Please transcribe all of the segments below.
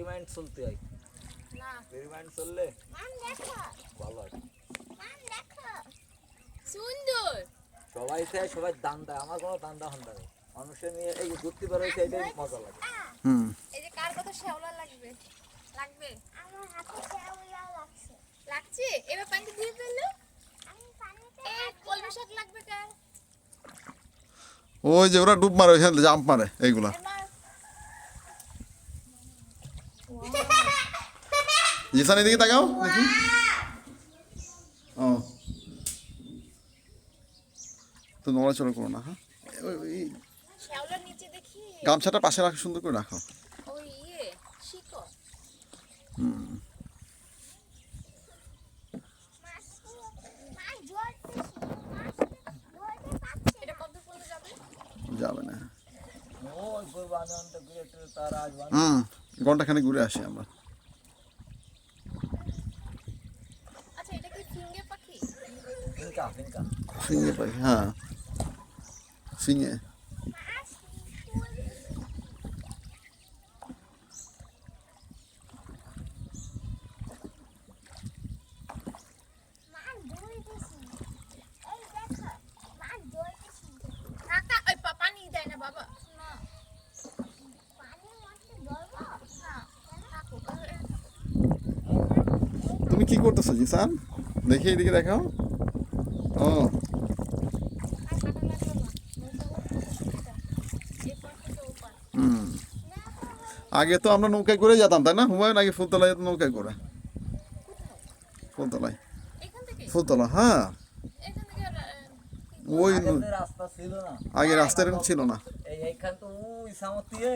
Remind চলতে হয় না রিমাইন্ড চললে মান দেখো ভালো হয় মান দেখো সুন্দর সবাই চায় সবাই দান দেয় আমার কোনো দান দান দেয় মানুষের নিয়ে এই যে ঘুরতে পারো এটাই মজা লাগে এই যে কার কত শ্যাওলা লাগবে লাগবে আমার হাতে শ্যাওলা লাগছে লাগছে এবার পানি দিয়ে ফেললো আমি পানিতে এই কলমি শাক লাগবে কার ওই যে ওরা ডুব মারে ওইখানে জাম্প মারে এইগুলা জিসান এদিকে তাকাও দেখি ও তো নড়াচড়া করো না হ্যাঁ শ্যাওলার নিচে দেখি গামছাটা পাশে রাখো সুন্দর করে রাখো ওই শিকড় এটা কত পর্যন্ত যাবে যাবে না ওই কোরবানি অন্ত ঘুরে টুরে তার আজ ঘন্টাখানে ঘুরে আসি আমরা আচ্ছা এটা কি ফিঙ্গে পাখি ফিঙ্কা ফিঙ্কা ফিঙে পাখি হ্যাঁ ফিঙে কাকা ওই পানি দেয় না বাবা না পানির মধ্যে ধরবো না থাকো তুমি কি করতেছো জিসান দেখি এদিকে দেখাও ও আগে তো আমরা নৌকায় করে যেতাম তাই না হুমায়ুন আগে ফুলতলায় যেত নৌকায় করে ফুলতলায় ফুলতলা হ্যাঁ ওই রাস্তা ছিল না আগে রাস্তা এরকম ছিল না এইখান তো ওই সামতিয়ে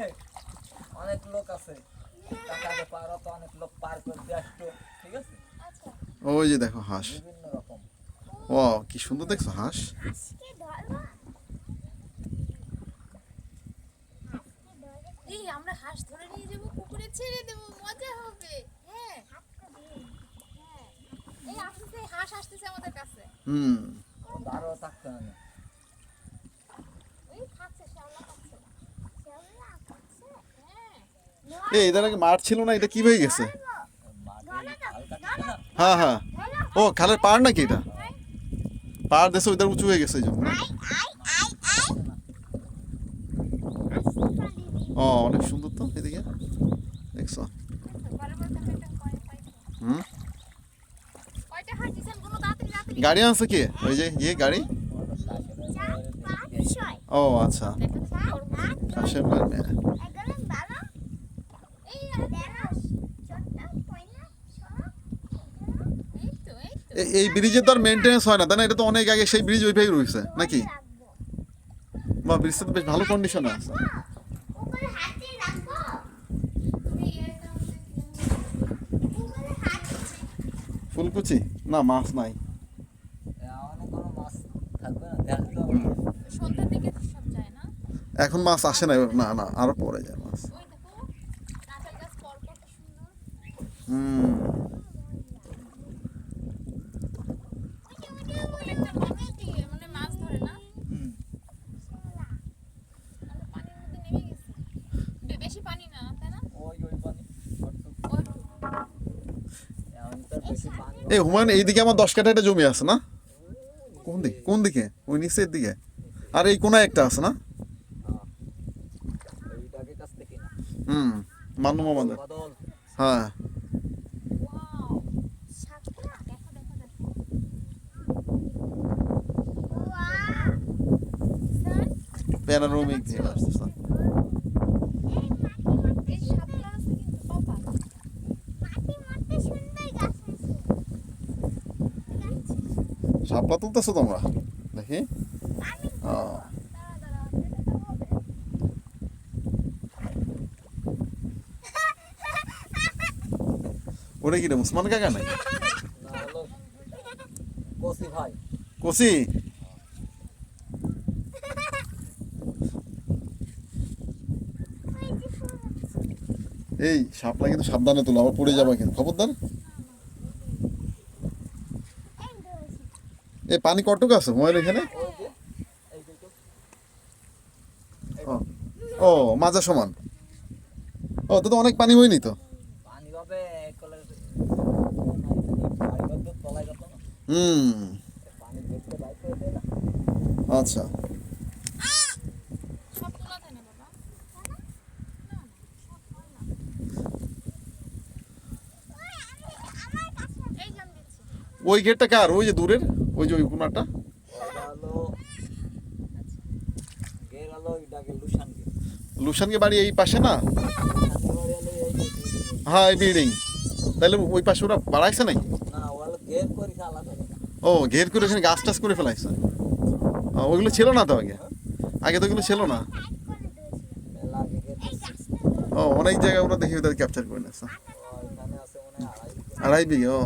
অনেক লোক আছে টাকাতে পার তো অনেক লোক পার করতে আসতো ঠিক আছে ওই যে দেখো হাঁস বিভিন্ন রকম ও কি সুন্দর দেখছো হাঁস এই আমরা হাঁস ধরে নিয়ে যাব পুকুরে ছেড়ে দেব মজা হবে হ্যাঁ এই আসছে হাঁস আসতেছে আমাদের কাছে আরো থাকতে হবে এই খাচ্ছে শ্যাওলা খাচ্ছে শ্যাওলা খাচ্ছে এই এদের আগে মাঠ ছিল না এটা কি হয়ে গেছে হ্যাঁ হ্যাঁ ও খালের পাড় নাকি এটা পাড় দেশে ওইটার উঁচু হয়ে গেছে এই জন্য ও অনেক সুন্দর তো এদিকে দেখছো হুম কয়টা হাঁস দিছেন কোনো দাঁতের দাঁতের গাড়ি আছে কি ওই যে ইয়ে গাড়ি ও আচ্ছা চাষের মেয়ে এই ব্রিজের তো আর মেনটেন্স হয় না তাই না এটা তো অনেক আগে সেই ব্রিজ ওইভাবেই রয়েছে নাকি বা ব্রিজটা তো বেশ ভালো কন্ডিশনে আছে ফুলকুচি না মাছ নাই অনেক কোনো মাছ থাকবে না দেখতে হবে সন্ধ্যার দিকে সব যায় না এখন মাছ আসে না না না আরো পরে যায় মাছ ওই দেখো নারকেল গাছ পরপর কি সুন্দর মানে মাছ ধরে না পানির মধ্যে নেমে গেছে বেশি পানি না তাই না ওই পানি এখন তো বেশি পানি এই হুমায়ুন এইদিকে আমার 10 কাঠা একটা জমি আছে না কোন দিকে ওই নিচের দিকে আর এই কোনায় একটা আছে না এইটাকে কাছ থেকে না মান্নু মামাদের বদল হ্যাঁ ওয়াও শাকটা দেখো দেখো দেখো ওয়াও প্যানোরামিক ভিউ আসছে এই শাপলা আছে কিন্তু পাপা মাটির মধ্যে সুন্দর গাছ আছে শাপলা তুলতেছো তোমরা দেখি ও ওরে কি রে মুসমান কাকা নাই না হলো কোসি ভাই কষি এই শাপলা কিন্তু সাবধানে তুলো আবার পড়ে যাবে কিন্তু খবরদার এই পানি কতটুকু আছে মোবাইল এখানে ওই যে এই যে ও মাজা সমান ও তো অনেক পানি হয়নি তো হুম, পানি দেখতে বাইর করে দেয় না। আচ্ছা। সব তোলা দেয় না বাবা। না, সব হয় না। এই যে আমি দিচ্ছি। ওই গেটটা কার? ওই যে দূরের, ওই যে ওই কোনাটা। ওটা হলো গের হলো এটাকে লুসান গের। লুসানকে বাড়ি এই পাশে না? লুসান বাড়ি হলো এই যে building। হ্যাঁ, এই বিল্ডিং। তাহলে ওই পাশে ওরা বাড়াইছে নাকি? না ও হলো গের করেছে আলাদা করে। ও, ঘের করে ওখানে গাছ টাছ করে ফেলাইছে। ওইগুলো ছিল না তো আগে, আগে তো ওগুলো ছিল না। মেলা আগে গের করছে। ও, অনেক জায়গায় ওরা দেখি ওদের ক্যাপচার করে নিয়েছে। ও এখানে আছে মনে হয় 2.5 আড়াই বিঘে। ও,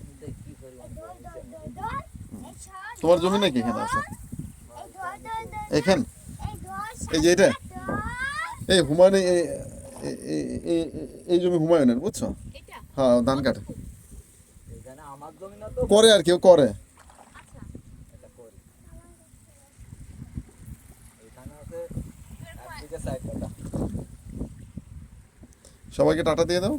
বিঘে কি পরিমাণ তোমার জমি নাকি এখানে আছে? এখান, এই যে এটা, এই হুমায়ুন, এই জমি হুমায়ুনের, বুঝছো? এটা হ্যাঁ, ধান কাটে এখানে আমার জমি না তো করে, আর কেউ করে। আচ্ছা এটা করি। এখানে আছে একদিকে সাইড কাটা। সবাইকে টাটা দিয়ে দাও।